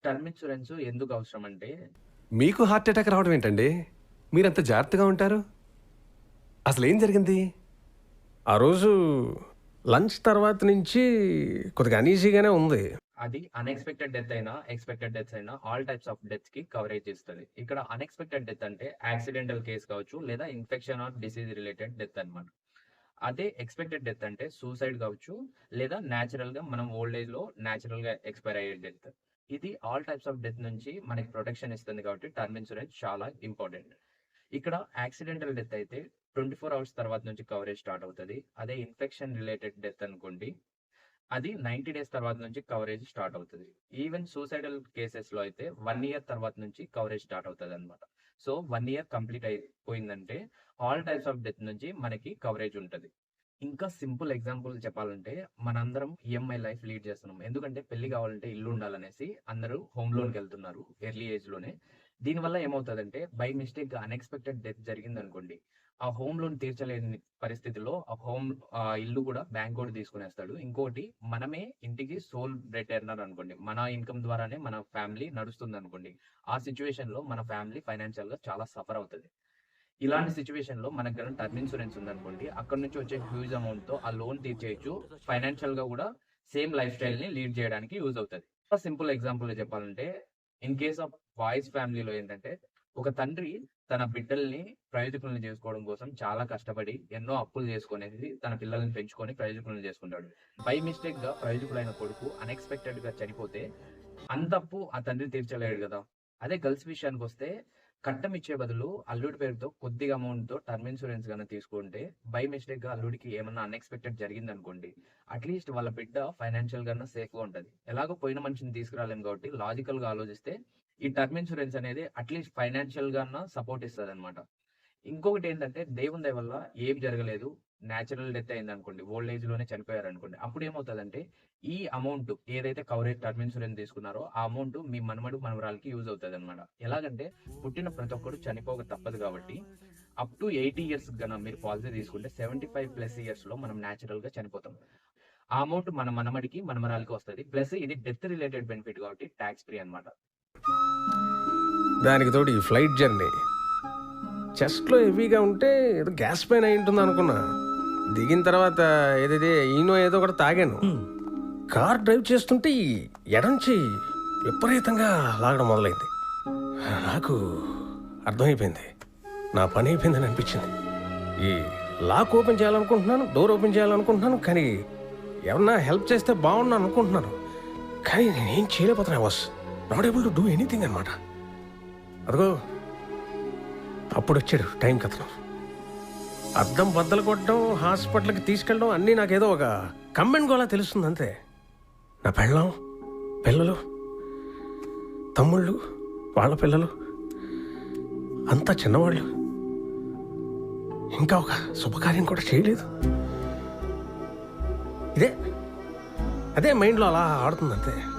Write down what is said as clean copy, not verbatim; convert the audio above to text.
Term insurance ఎందుకు అవసరం అంటే మీకు హార్ట్ అటాక్ రావడం ఏంటండి? మీరంత జాగ్రత్తగా ఉంటారు. అసలేం జరిగింది? ఆ రోజు లంచ్ తర్వాత నుంచి కొద్దిగా అనీజీగానే ఉంది. అది అన్ఎక్స్పెక్టెడ్ డెత్ అయినా, ఎక్స్పెక్టెడ్ డెత్స్ అయినా ఆల్ టైప్స్ ఆఫ్ డెత్స్ కి కవరేజ్ ఇస్తది. ఇక్కడ అన్ఎక్స్పెక్టెడ్ డెత్ అంటే యాక్సిడెంటల్ కేస్ కావచ్చు, లేదా infection or disease related death అన్నమాట. అదే ఎక్స్పెక్టెడ్ డెత్ అంటే సూసైడ్ కావచ్చు, లేదా న్యాచురల్ గా మనం ఓల్డ్ ఏజ్ లో న్యాచురల్ గా ఎక్స్పైర్ అయ్యే డెత్. ఇది ఆల్ టైప్స్ ఆఫ్ డెత్ నుంచి మనకి ప్రొటెక్షన్ ఇస్తుంది కాబట్టి టర్మ్ ఇన్సూరెన్స్ చాలా ఇంపార్టెంట్. ఇక్కడ యాక్సిడెంటల్ డెత్ అయితే 24 అవర్స్ తర్వాత నుంచి కవరేజ్ స్టార్ట్ అవుతుంది. అదే ఇన్ఫెక్షన్ రిలేటెడ్ డెత్ అనుకోండి, అది 90 డేస్ తర్వాత నుంచి కవరేజ్ స్టార్ట్ అవుతుంది. ఈవెన్ సూసైడల్ కేసెస్ లో అయితే 1 ఇయర్ తర్వాత నుంచి కవరేజ్ స్టార్ట్ అవుతుంది అనమాట. సో 1 ఇయర్ కంప్లీట్ అయిపోయిందంటే ఆల్ టైప్స్ ఆఫ్ డెత్ నుంచి మనకి కవరేజ్ ఉంటుంది. ఇంకా సింపుల్ ఎగ్జాంపుల్ చెప్పాలంటే మనందరం ఈఎంఐ లైఫ్ లీడ్ చేస్తున్నాం. ఎందుకంటే పెళ్లి కావాలంటే ఇల్లు ఉండాలనేసి అందరూ హోమ్ లోన్కి వెళ్తున్నారు ఎర్లీ ఏజ్ లోనే. దీనివల్ల ఏమవుతుందంటే బై మిస్టేక్ అన్ఎక్స్పెక్టెడ్ డెత్ జరిగింది అనుకోండి, ఆ హోమ్ లోన్ తీర్చలేని పరిస్థితిలో ఆ ఇల్లు కూడా బ్యాంక్ కూడా తీసుకునేస్తాడు. ఇంకోటి, మనమే ఇంటికి సోల్ బ్రెడ్ ఎర్నర్ అనుకోండి, మన ఇన్కమ్ ద్వారానే మన ఫ్యామిలీ నడుస్తుంది అనుకోండి. ఆ సిచ్యువేషన్ లో మన ఫ్యామిలీ ఫైనాన్షియల్ గా చాలా సఫర్ అవుతుంది. ఇలాంటి సిచ్యువేషన్ లో మనకు గనుక టర్మ్ ఇన్సూరెన్స్ ఉందనుకోండి, అక్కడ నుంచి వచ్చే హ్యూజ్ అమౌంట్ తో ఆ లోన్ తీర్చేయచ్చు. ఫైనాన్షియల్ గా కూడా సేమ్ లైఫ్ స్టైల్ ని లీడ్ చేయడానికి యూజ్ అవుతుంది. సింపుల్ ఎగ్జాంపుల్ చెప్పాలంటే, ఇన్ కేస్ ఆఫ్ బాయ్స్ ఫ్యామిలీలో ఏంటంటే, ఒక తండ్రి తన బిడ్డల్ని ప్రయోజకులను చేసుకోవడం కోసం చాలా కష్టపడి ఎన్నో అప్పులు చేసుకునేది తన పిల్లల్ని పెంచుకొని ప్రయోజకులను చేసుకుంటాడు. బై మిస్టేక్ గా ప్రయోజకులైన కొడుకు అన్ఎక్స్పెక్టెడ్ గా చనిపోతే అంత అప్పు ఆ తండ్రి తీర్చలేడు కదా. అదే గర్ల్స్ విషయానికి వస్తే, కట్టం ఇచ్చే బదులు అల్లుడి పేరుతో కొద్దిగా అమౌంట్ తో టర్మ్ ఇన్సూరెన్స్ గానీ తీసుకుంటే, బై మిస్టేక్ గా అల్లుడికి ఏమన్నా అన్ఎక్స్పెక్టెడ్ జరిగింది అనుకోండి, అట్లీస్ట్ వాళ్ళ బిడ్డ ఫైనాన్షియల్ గా సేఫ్ గా ఉంటది. ఎలాగో పోయిన మనిషిని తీసుకురాలేం కాబట్టి లాజికల్ గా ఆలోచిస్తే ఈ టర్మ్ ఇన్సూరెన్స్ అనేది అట్లీస్ట్ ఫైనాన్షియల్ గా సపోర్ట్ ఇస్తుంది అనమాట. ఇంకొకటి ఏంటంటే, దేవుని దయ వల్ల ఏం జరగలేదు, న్యాచురల్ డెత్ అయింది అనుకోండి, ఓల్డ్ ఏజ్ లోనే చనిపోయారు అనుకోండి, అప్పుడు ఏమవుతుందంటే ఈ అమౌంట్ ఏదైతే కవరేజ్ టర్మ్ ఇన్సూరెన్స్ తీసుకున్నారో ఆ అమౌంట్ మీ మనమడు మనవరాలకి యూజ్ అవుతుంది అనమాట. ఎలాగంటే, పుట్టిన ప్రతి ఒక్కరు చనిపోక తప్పదు కాబట్టి అప్ టు 80 ఇయర్స్ గన మీరు పాలసీ తీసుకుంటే 75+ ఇయర్స్ లో మనం న్యాచురల్ గా చనిపోతాం. ఆ అమౌంట్ మన మనమడికి మనమరాలకి వస్తుంది. ప్లస్ ఇది డెత్ రిలేటెడ్ బెనిఫిట్ కాబట్టి ట్యాక్స్ ఫ్రీ అనమాట. దానికి తోడు ఈ ఫ్లైట్ జర్నీ చెస్ట్లో హెవీగా ఉంటే ఏదో గ్యాస్ పైన అయి ఉంటుంది అనుకున్నా. దిగిన తర్వాత ఏదైతే ఈనో ఏదో ఒకటి తాగాను. కార్ డ్రైవ్ చేస్తుంటే ఈ ఎడంచి విపరీతంగా లాగడం మొదలైంది. నాకు అర్థమైపోయింది, నా పని అయిపోయిందని అనిపించింది. ఈ లాక్ ఓపెన్ చేయాలనుకుంటున్నాను, డోర్ ఓపెన్ చేయాలనుకుంటున్నాను, కానీ ఎవరన్నా హెల్ప్ చేస్తే బాగున్నా అనుకుంటున్నాను. కానీ నేనేం చేయలేకపోతున్నా. Was not able to do anything అనమాట. అదిగో అప్పుడు వచ్చాడు టైం కథనం. అద్దం బద్దలు కొట్టడం, హాస్పిటల్కి తీసుకెళ్ళడం అన్నీ నాకేదో ఒక కమ్మెంట్ గోలా తెలుస్తుంది అంతే. నా పెళ్ళం, పిల్లలు, తమ్ముళ్ళు, వాళ్ళ పిల్లలు అంతా చిన్నవాళ్ళు. ఇంకా ఒక శుభకార్యం కూడా చేయలేదు. అదే మైండ్లో అలా ఆడుతుంది అంతే.